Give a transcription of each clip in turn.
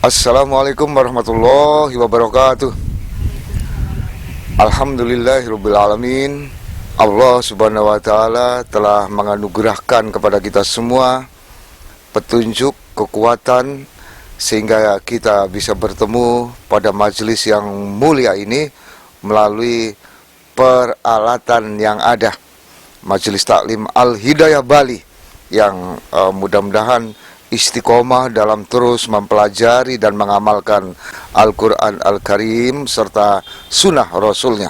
Assalamualaikum warahmatullahi wabarakatuh. Alhamdulillahirrabbilalamin. Allah subhanahu wa ta'ala telah menganugerahkan kepada kita semua petunjuk, kekuatan, sehingga kita bisa bertemu pada majelis yang mulia ini melalui peralatan yang ada, Majelis Taklim Al-Hidayah Bali, yang mudah-mudahan istiqomah dalam terus mempelajari dan mengamalkan Al-Quran Al-Karim serta sunnah Rasulnya.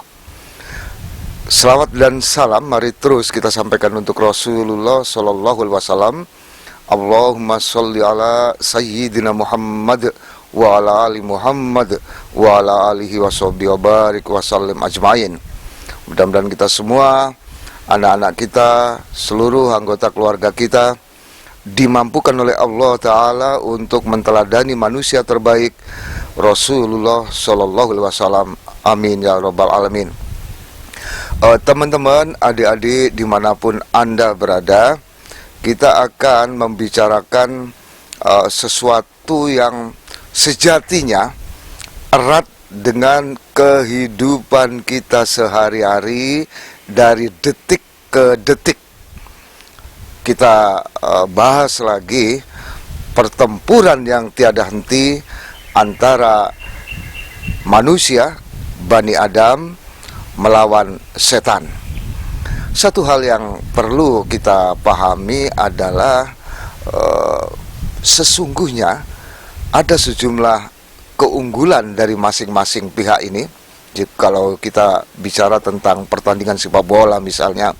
Selawat dan salam mari terus kita sampaikan untuk Rasulullah Sallallahu Alaihi Wasallam. Allahumma sholli ala Sayyidina Muhammad wa ala ali Muhammad wa ala alihi wa sahbihi wa barik wa sallim ajmain. Mudah-mudahan kita semua, anak-anak kita, seluruh anggota keluarga kita dimampukan oleh Allah Ta'ala untuk menteladani manusia terbaik Rasulullah Sallallahu Alaihi Wasallam. Amin ya rabbal alamin. Teman-teman, adik-adik dimanapun Anda berada, kita akan membicarakan sesuatu yang sejatinya erat dengan kehidupan kita sehari-hari dari detik ke detik. Kita bahas lagi pertempuran yang tiada henti antara manusia, Bani Adam, melawan setan. Satu hal yang perlu kita pahami adalah sesungguhnya ada sejumlah keunggulan dari masing-masing pihak ini. Jadi, kalau kita bicara tentang pertandingan sepak bola misalnya,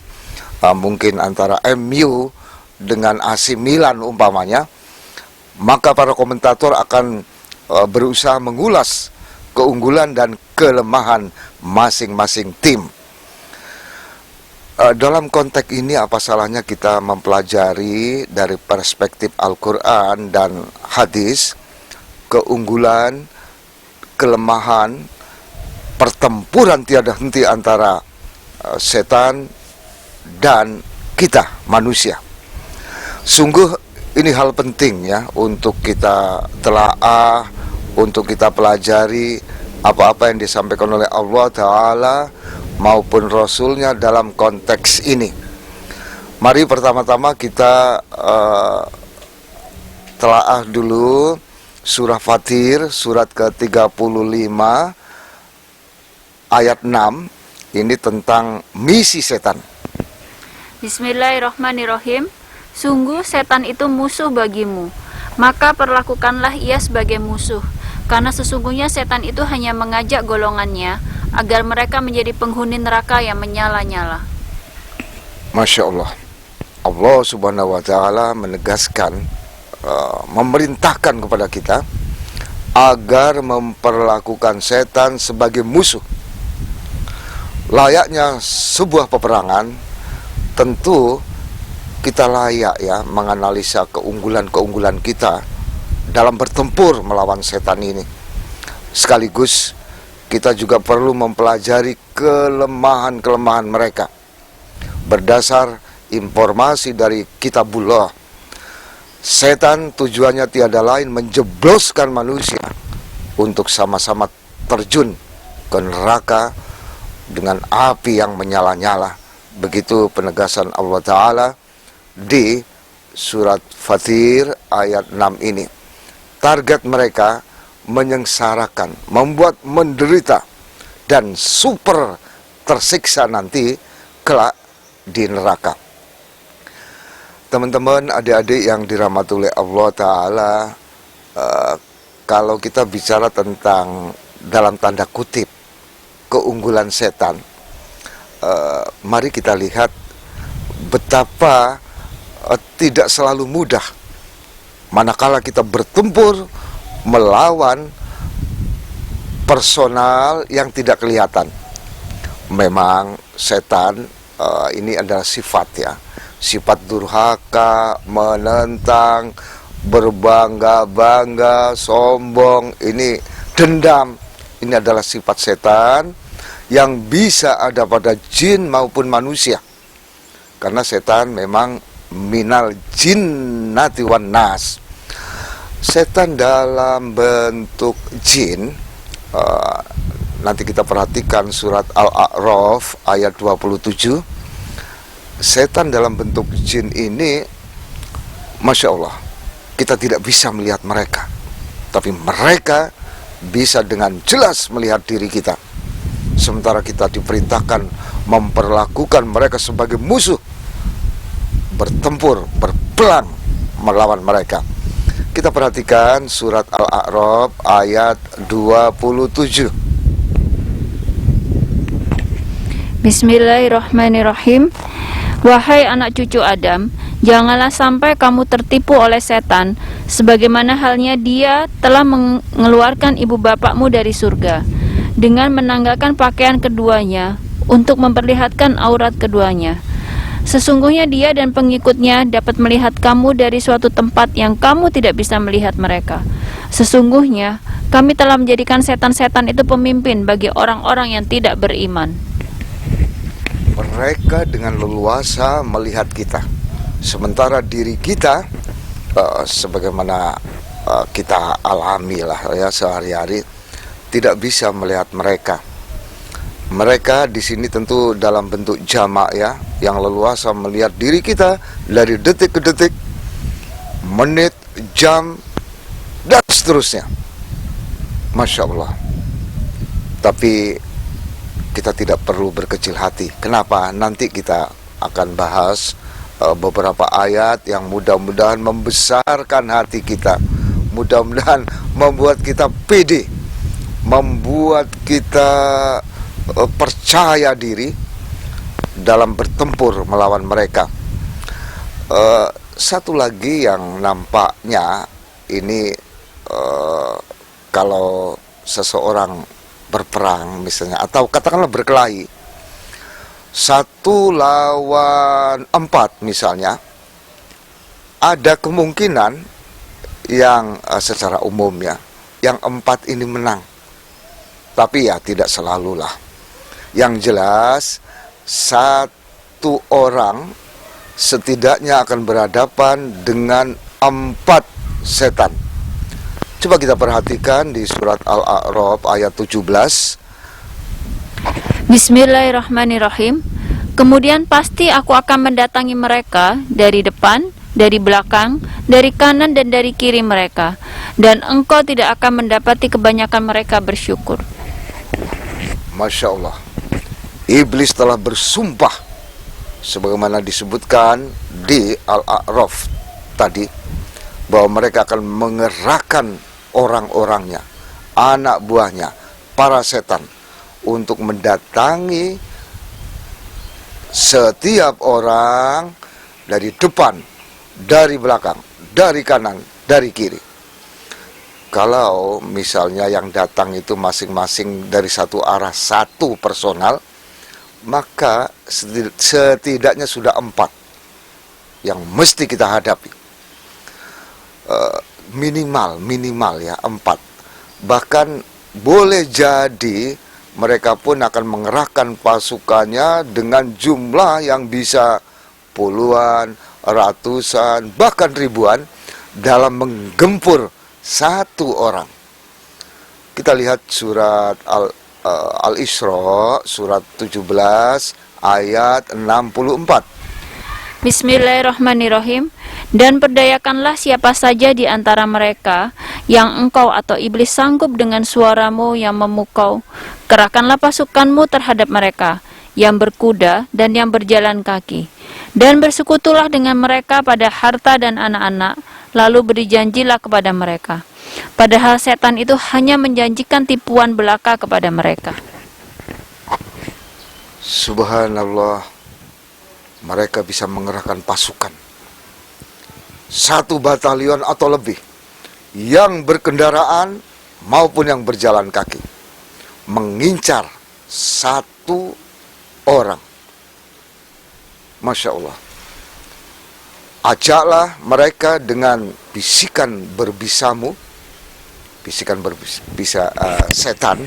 mungkin antara MU dengan AC Milan umpamanya, maka para komentator akan berusaha mengulas keunggulan dan kelemahan masing-masing tim. Dalam konteks ini apa salahnya kita mempelajari dari perspektif Al-Quran dan hadis keunggulan, kelemahan, pertempuran tiada henti antara setan dan kita manusia. Sungguh ini hal penting ya untuk kita telaah, untuk kita pelajari apa-apa yang disampaikan oleh Allah Ta'ala maupun Rasulnya dalam konteks ini. Mari pertama-tama kita telaah dulu surah Fatir, surat ke-35 ayat 6. Ini tentang misi setan. Bismillahirrahmanirrahim. Sungguh setan itu musuh bagimu, maka perlakukanlah ia sebagai musuh, karena sesungguhnya setan itu hanya mengajak golongannya agar mereka menjadi penghuni neraka yang menyala-nyala. Masya Allah. Allah subhanahu wa ta'ala menegaskan, memerintahkan kepada kita agar memperlakukan setan sebagai musuh. Layaknya sebuah peperangan, tentu kita layak ya menganalisa keunggulan-keunggulan kita dalam bertempur melawan setan ini. Sekaligus kita juga perlu mempelajari kelemahan-kelemahan mereka. Berdasar informasi dari Kitabullah, setan tujuannya tiada lain menjebloskan manusia untuk sama-sama terjun ke neraka dengan api yang menyala-nyala. Begitu penegasan Allah Ta'ala di surat Fatir ayat 6 ini. Target mereka menyengsarakan, membuat menderita, dan super tersiksa nanti kelak di neraka. Teman-teman, adik-adik yang dirahmati oleh Allah Ta'ala, kalau kita bicara tentang dalam tanda kutip keunggulan setan, mari kita lihat betapa tidak selalu mudah manakala kita bertempur melawan personal yang tidak kelihatan. Memang setan ini adalah sifat ya, sifat durhaka, menentang, berbangga-bangga, sombong, ini dendam. Ini adalah sifat setan yang bisa ada pada jin maupun manusia. Karena setan memang minal jinnati wan nas. Setan dalam bentuk jin, nanti kita perhatikan surat Al-A'raf ayat 27. Setan dalam bentuk jin ini, Masya Allah, kita tidak bisa melihat mereka, tapi mereka bisa dengan jelas melihat diri kita. Sementara kita diperintahkan memperlakukan mereka sebagai musuh, bertempur, berperang melawan mereka. Kita perhatikan surat Al-A'raf ayat 27. Bismillahirrahmanirrahim. Wahai anak cucu Adam, janganlah sampai kamu tertipu oleh setan, sebagaimana halnya dia telah mengeluarkan ibu bapakmu dari surga, dengan menanggalkan pakaian keduanya, untuk memperlihatkan aurat keduanya. Sesungguhnya dia dan pengikutnya dapat melihat kamu dari suatu tempat yang kamu tidak bisa melihat mereka. Sesungguhnya kami telah menjadikan setan-setan itu pemimpin bagi orang-orang yang tidak beriman. Mereka dengan leluasa melihat kita, sementara diri kita sebagaimana kita alami lah ya sehari-hari, tidak bisa melihat mereka. Mereka di sini tentu dalam bentuk jamak ya, yang leluasa melihat diri kita dari detik ke detik, menit, jam, dan seterusnya. Masya Allah. Tapi kita tidak perlu berkecil hati. Kenapa? Nanti kita akan bahas beberapa ayat yang mudah-mudahan membesarkan hati kita, mudah-mudahan membuat kita pede, membuat kita percaya diri dalam bertempur melawan mereka. Satu lagi yang nampaknya ini, kalau seseorang berperang misalnya, atau katakanlah berkelahi 1 lawan 4 misalnya, ada kemungkinan yang secara umum ya, yang 4 ini menang. Tapi ya tidak selalulah. Yang jelas, 1 orang setidaknya akan berhadapan dengan 4 setan. Coba kita perhatikan di surat Al-A'raf ayat 17. Bismillahirrahmanirrahim. Kemudian pasti aku akan mendatangi mereka dari depan, dari belakang, dari kanan dan dari kiri mereka, dan engkau tidak akan mendapati kebanyakan mereka bersyukur. Masya Allah, Iblis telah bersumpah sebagaimana disebutkan di Al-A'raf tadi, bahwa mereka akan mengerahkan orang-orangnya, anak buahnya, para setan, untuk mendatangi setiap orang dari depan, dari belakang, dari kanan, dari kiri. Kalau misalnya yang datang itu masing-masing dari satu arah, satu personal, maka setidaknya sudah 4 yang mesti kita hadapi. Minimal ya 4. Bahkan boleh jadi mereka pun akan mengerahkan pasukannya dengan jumlah yang bisa puluhan, ratusan, bahkan ribuan dalam menggempur 1 orang. Kita lihat surat Al-Isra surat 17 ayat 64. Bismillahirrahmanirrahim. Dan perdayakanlah siapa saja di antara mereka yang engkau atau iblis sanggup dengan suaramu yang memukau. Kerahkanlah pasukanmu terhadap mereka yang berkuda dan yang berjalan kaki, dan bersekutulah dengan mereka pada harta dan anak-anak, lalu beri janjilah kepada mereka. Padahal setan itu hanya menjanjikan tipuan belaka kepada mereka. Subhanallah, mereka bisa mengerahkan pasukan 1 batalion atau lebih, yang berkendaraan maupun yang berjalan kaki, mengincar 1 orang. Masya Allah. Ajaklah mereka dengan bisikan berbisamu, bisikan berbisa setan,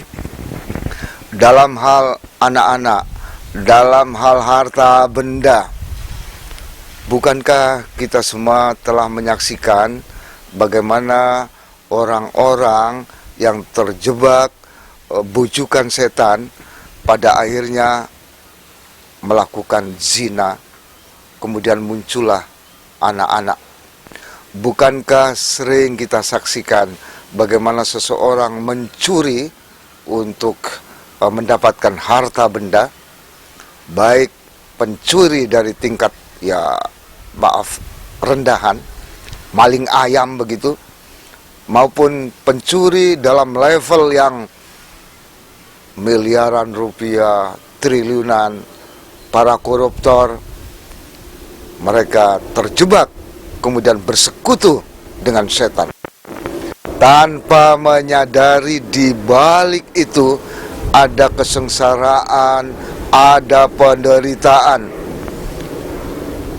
dalam hal anak-anak, dalam hal harta benda. Bukankah kita semua telah menyaksikan bagaimana orang-orang yang terjebak bujukan setan pada akhirnya melakukan zina, kemudian muncullah anak-anak. Bukankah sering kita saksikan bagaimana seseorang mencuri untuk mendapatkan harta benda, baik pencuri dari tingkat rendahan, maling ayam begitu, maupun pencuri dalam level yang miliaran rupiah, triliunan, para koruptor. Mereka terjebak kemudian bersekutu dengan setan tanpa menyadari di balik itu ada kesengsaraan, ada penderitaan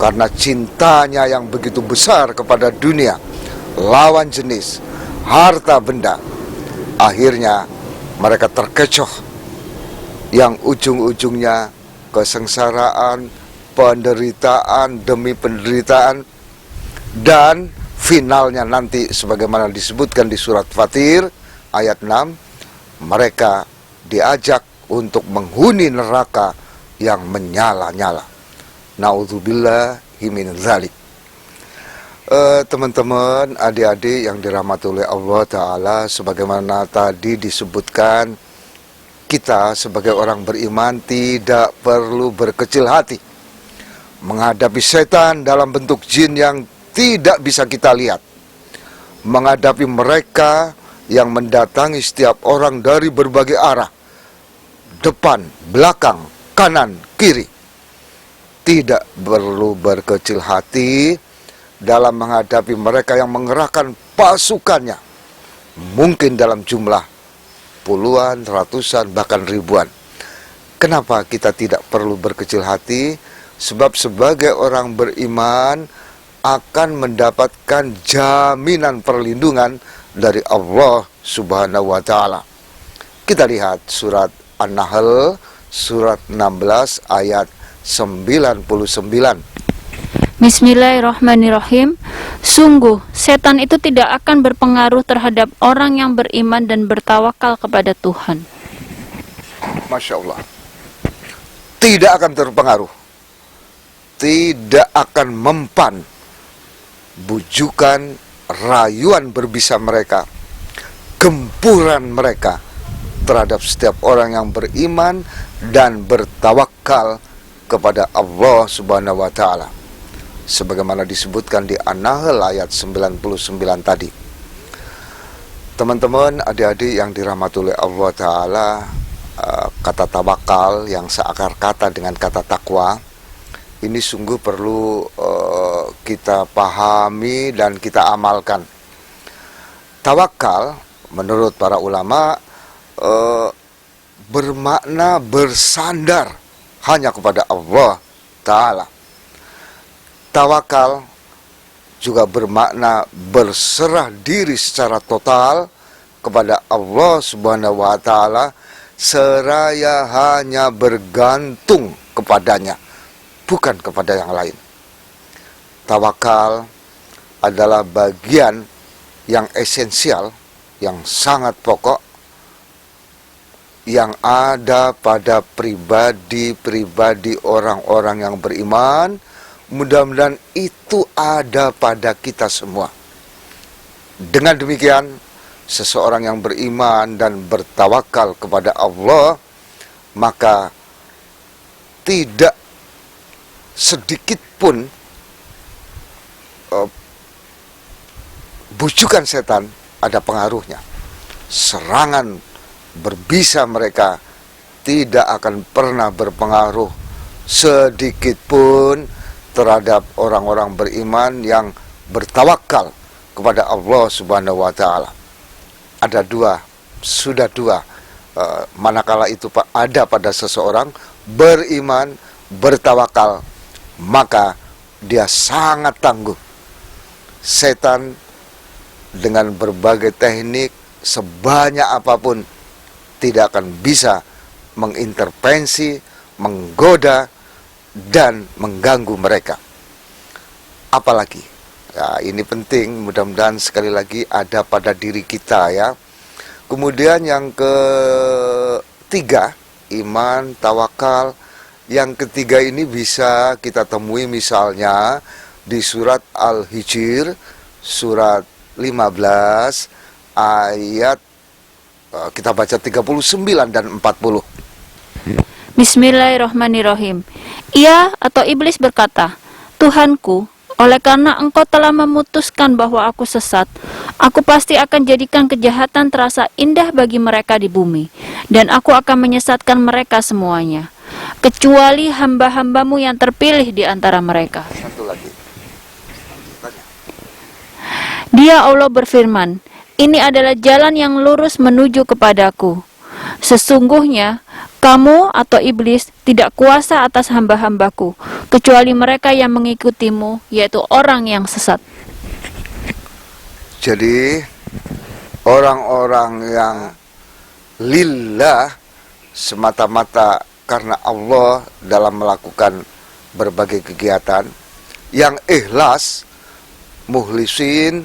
karena cintanya yang begitu besar kepada dunia, lawan jenis, harta benda. Akhirnya mereka terkecoh yang ujung-ujungnya kesengsaraan, penderitaan demi penderitaan, dan finalnya nanti sebagaimana disebutkan di surat Fatir ayat 6, mereka diajak untuk menghuni neraka yang menyala-nyala. Na'udzubillahi min dzalik. Teman-teman, adik-adik yang dirahmati oleh Allah Ta'ala, sebagaimana tadi disebutkan, kita sebagai orang beriman tidak perlu berkecil hati menghadapi setan dalam bentuk jin yang tidak bisa kita lihat, menghadapi mereka yang mendatangi setiap orang dari berbagai arah, depan, belakang, kanan, kiri. Tidak perlu berkecil hati dalam menghadapi mereka yang mengerahkan pasukannya, mungkin dalam jumlah puluhan, ratusan, bahkan ribuan. Kenapa kita tidak perlu berkecil hati? Sebab sebagai orang beriman akan mendapatkan jaminan perlindungan dari Allah Subhanahu wa Ta'ala. Kita lihat surat An-Nahl, surat 16 ayat 99. Bismillahirrahmanirrahim. Sungguh, setan itu tidak akan berpengaruh terhadap orang yang beriman dan bertawakal kepada Tuhan. Masya Allah. Tidak akan terpengaruh, tidak akan mempan bujukan, rayuan berbisa mereka, gempuran mereka terhadap setiap orang yang beriman dan bertawakal kepada Allah Subhanahu wa Ta'ala, sebagaimana disebutkan di An-Nahl ayat 99 tadi. Teman-teman, adik-adik yang dirahmati oleh Allah Ta'ala, kata tawakal yang seakar kata dengan kata takwa ini sungguh perlu kita pahami dan kita amalkan. Tawakal menurut para ulama bermakna bersandar hanya kepada Allah Ta'ala. Tawakal juga bermakna berserah diri secara total kepada Allah Subhanahu wa Ta'ala, seraya hanya bergantung kepadanya, bukan kepada yang lain. Tawakal adalah bagian yang esensial, yang sangat pokok, yang ada pada pribadi-pribadi orang-orang yang beriman. Mudah-mudahan itu ada pada kita semua. Dengan demikian, seseorang yang beriman dan bertawakal kepada Allah, maka tidak sedikit pun bujukan setan ada pengaruhnya. Serangan berbisa mereka tidak akan pernah berpengaruh sedikit pun terhadap orang-orang beriman yang bertawakal kepada Allah Subhanahu wa Ta'ala. Ada sudah dua manakala itu ada pada seseorang beriman, bertawakal, maka dia sangat tangguh. Setan dengan berbagai teknik sebanyak apapun tidak akan bisa mengintervensi, menggoda, dan mengganggu mereka. Apalagi Ya, ini penting, mudah-mudahan sekali lagi ada pada diri kita ya. Kemudian yang ketiga, iman, tawakal. Yang ketiga ini bisa kita temui misalnya di surat Al-Hijr, surat 15, ayat kita baca 39 dan 40. Bismillahirrahmanirrahim. Ia atau iblis berkata, Tuhanku, oleh karena engkau telah memutuskan bahwa aku sesat, aku pasti akan jadikan kejahatan terasa indah bagi mereka di bumi, dan aku akan menyesatkan mereka semuanya, kecuali hamba-hambamu yang terpilih di antara mereka. Satu lagi. Dia Allah berfirman, ini adalah jalan yang lurus menuju kepadaku. Sesungguhnya, kamu atau iblis tidak kuasa atas hamba-hambaku, kecuali mereka yang mengikutimu, yaitu orang yang sesat. Jadi, orang-orang yang lillah semata-mata karena Allah dalam melakukan berbagai kegiatan, yang ikhlas, mukhlisin,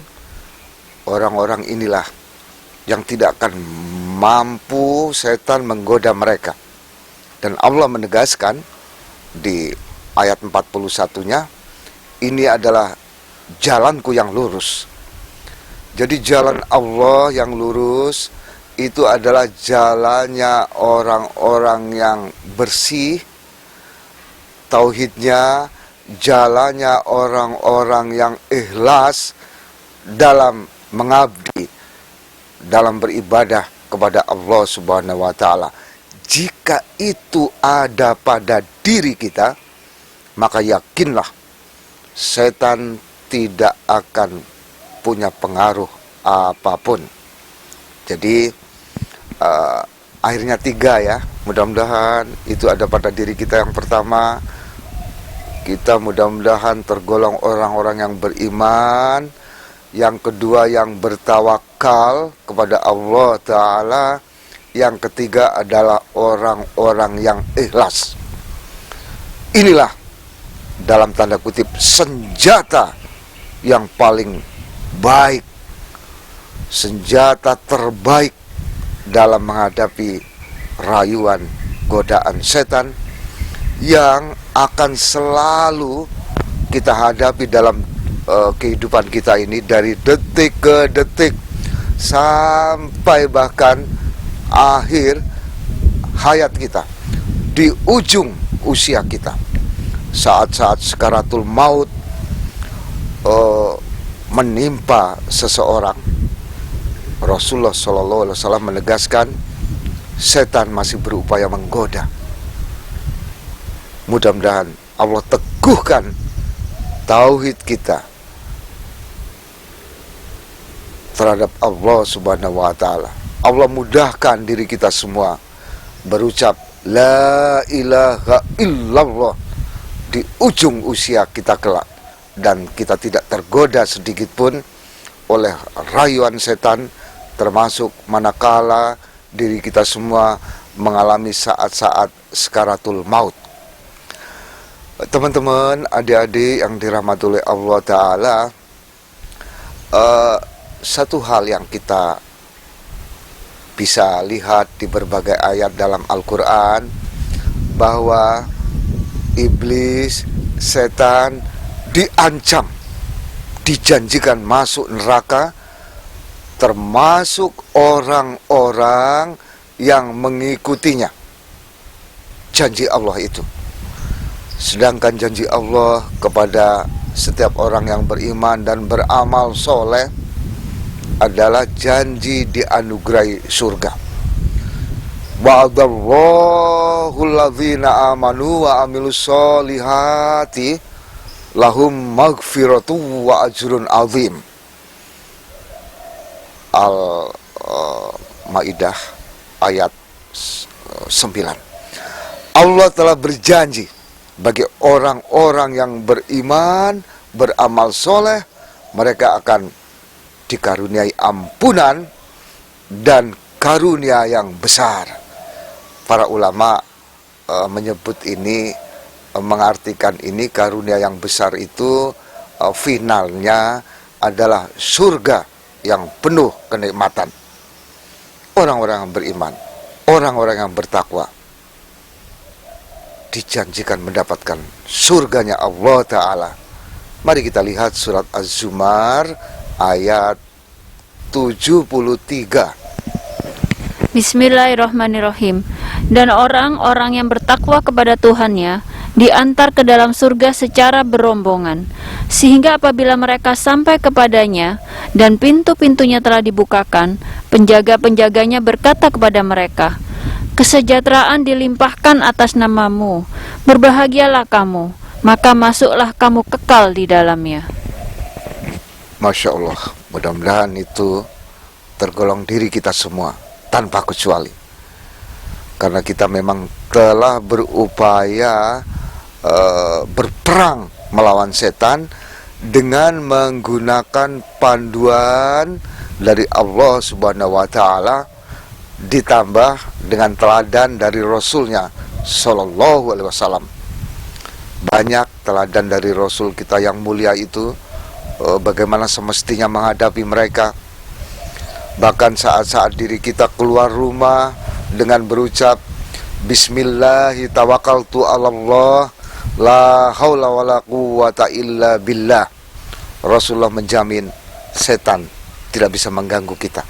orang-orang inilah yang tidak akan mampu setan menggoda mereka. Dan Allah menegaskan di ayat 41-nya, ini adalah jalanku yang lurus. Jadi jalan Allah yang lurus itu adalah jalannya orang-orang yang bersih, tauhidnya, jalannya orang-orang yang ikhlas dalam mengabdi, dalam beribadah kepada Allah Subhanahu wa Ta'ala. Jika itu ada pada diri kita, maka yakinlah setan tidak akan punya pengaruh apapun. Jadi akhirnya 3 ya, mudah-mudahan itu ada pada diri kita. Yang pertama, kita mudah-mudahan tergolong orang-orang yang beriman. Yang kedua, yang bertawakal kepada Allah Ta'ala. Yang ketiga adalah orang-orang yang ikhlas. Inilah dalam tanda kutip senjata yang paling baik, senjata terbaik dalam menghadapi rayuan godaan setan yang akan selalu kita hadapi dalam kehidupan kita ini dari detik ke detik sampai bahkan akhir hayat kita, di ujung usia kita, saat-saat sakaratul maut menimpa seseorang. Rasulullah SAW menegaskan setan masih berupaya menggoda. Mudah-mudahan Allah teguhkan tauhid kita terhadap Allah Subhanahu wa Ta'ala. Allah mudahkan diri kita semua berucap la ilaha illallah di ujung usia kita kelak, dan kita tidak tergoda sedikit pun oleh rayuan setan, termasuk manakala diri kita semua mengalami saat-saat sakaratul maut. Teman-teman, adik-adik yang dirahmati oleh Allah Ta'ala, satu hal yang kita bisa lihat di berbagai ayat dalam Al-Quran, bahwa iblis, setan diancam, dijanjikan masuk neraka, termasuk orang-orang yang mengikutinya. Janji Allah itu. Sedangkan janji Allah kepada setiap orang yang beriman dan beramal soleh adalah janji dianugerahi surga. Wa'adallahu alladzina amanu wa amilus solihati lahum maghfiratu wa ajrun azim. Al-Maidah ayat 9. Allah telah berjanji bagi orang-orang yang beriman, beramal soleh, mereka akan dikaruniai ampunan dan karunia yang besar. Para ulama menyebut ini, mengartikan ini, karunia yang besar itu finalnya adalah surga yang penuh kenikmatan. Orang-orang yang beriman, orang-orang yang bertakwa dijanjikan mendapatkan surganya Allah Ta'ala. Mari kita lihat surat Az-Zumar ayat 73. Bismillahirrahmanirrahim. Dan orang-orang yang bertakwa kepada Tuhannya diantar ke dalam surga secara berombongan, sehingga apabila mereka sampai kepadanya dan pintu-pintunya telah dibukakan, penjaga-penjaganya berkata kepada mereka, "Kesejahteraan dilimpahkan atas namamu, berbahagialah kamu, maka masuklah kamu kekal di dalamnya." Masya Allah, mudah-mudahan itu tergolong diri kita semua tanpa kecuali, karena kita memang telah berupaya berperang melawan setan dengan menggunakan panduan dari Allah Subhanahu wa Ta'ala, ditambah dengan teladan dari Rasulnya Sallallahu Alaihi Wasallam. Banyak teladan dari Rasul kita yang mulia itu, bagaimana semestinya menghadapi mereka. Bahkan saat-saat diri kita keluar rumah dengan berucap Bismillahi tawakkaltu 'alallah la haula wala quwwata illa billah, Rasulullah menjamin setan tidak bisa mengganggu kita.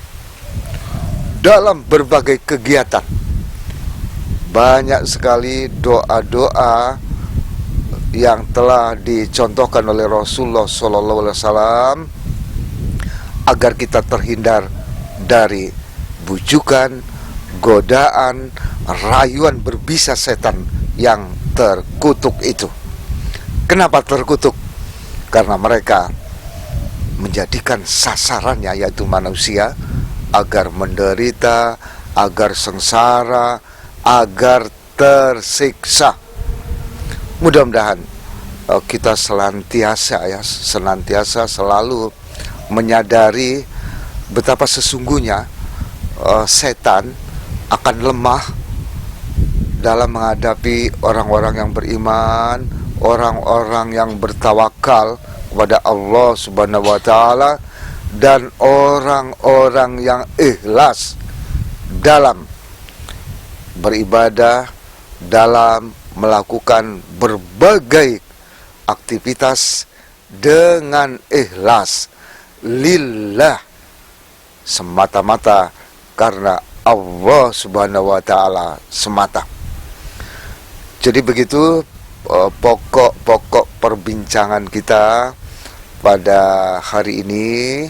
Dalam berbagai kegiatan, banyak sekali doa-doa yang telah dicontohkan oleh Rasulullah SAW agar kita terhindar dari bujukan, godaan, rayuan berbisa setan yang terkutuk itu. Kenapa terkutuk? Karena mereka menjadikan sasarannya, yaitu manusia, agar menderita, agar sengsara, agar tersiksa. Mudah-mudahan kita senantiasa selalu menyadari betapa sesungguhnya setan akan lemah dalam menghadapi orang-orang yang beriman, orang-orang yang bertawakal kepada Allah Subhanahu wa Ta'ala, dan orang-orang yang ikhlas dalam beribadah, dalam melakukan berbagai aktivitas dengan ikhlas lillah, semata-mata karena Allah Subhanahu wa Ta'ala semata. Jadi begitu pokok-pokok perbincangan kita pada hari ini.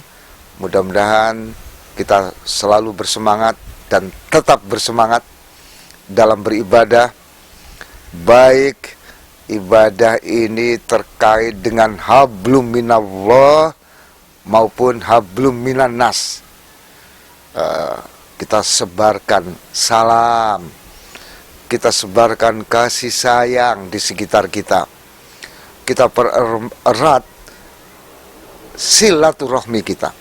Mudah-mudahan kita selalu bersemangat dan tetap bersemangat dalam beribadah, baik ibadah ini terkait dengan hablum minallah maupun hablum minan nas. Kita sebarkan salam, kita sebarkan kasih sayang di sekitar kita. Kita pererat silaturahmi kita.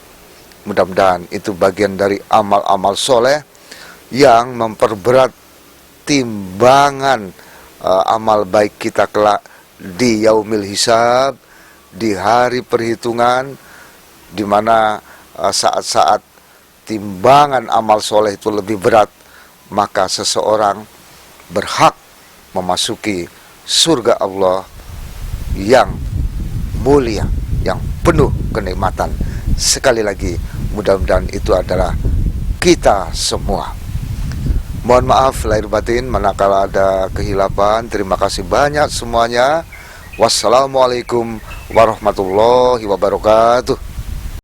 Mudah-mudahan itu bagian dari amal-amal soleh yang memperberat timbangan amal baik kita kelak di yaumil hisab, di hari perhitungan, di mana saat-saat timbangan amal soleh itu lebih berat, maka seseorang berhak memasuki surga Allah yang mulia, yang penuh kenikmatan. Sekali lagi, mudah-mudahan itu adalah kita semua. Mohon maaf lahir batin manakala ada kehilapan. Terima kasih banyak semuanya. Wassalamualaikum warahmatullahi wabarakatuh.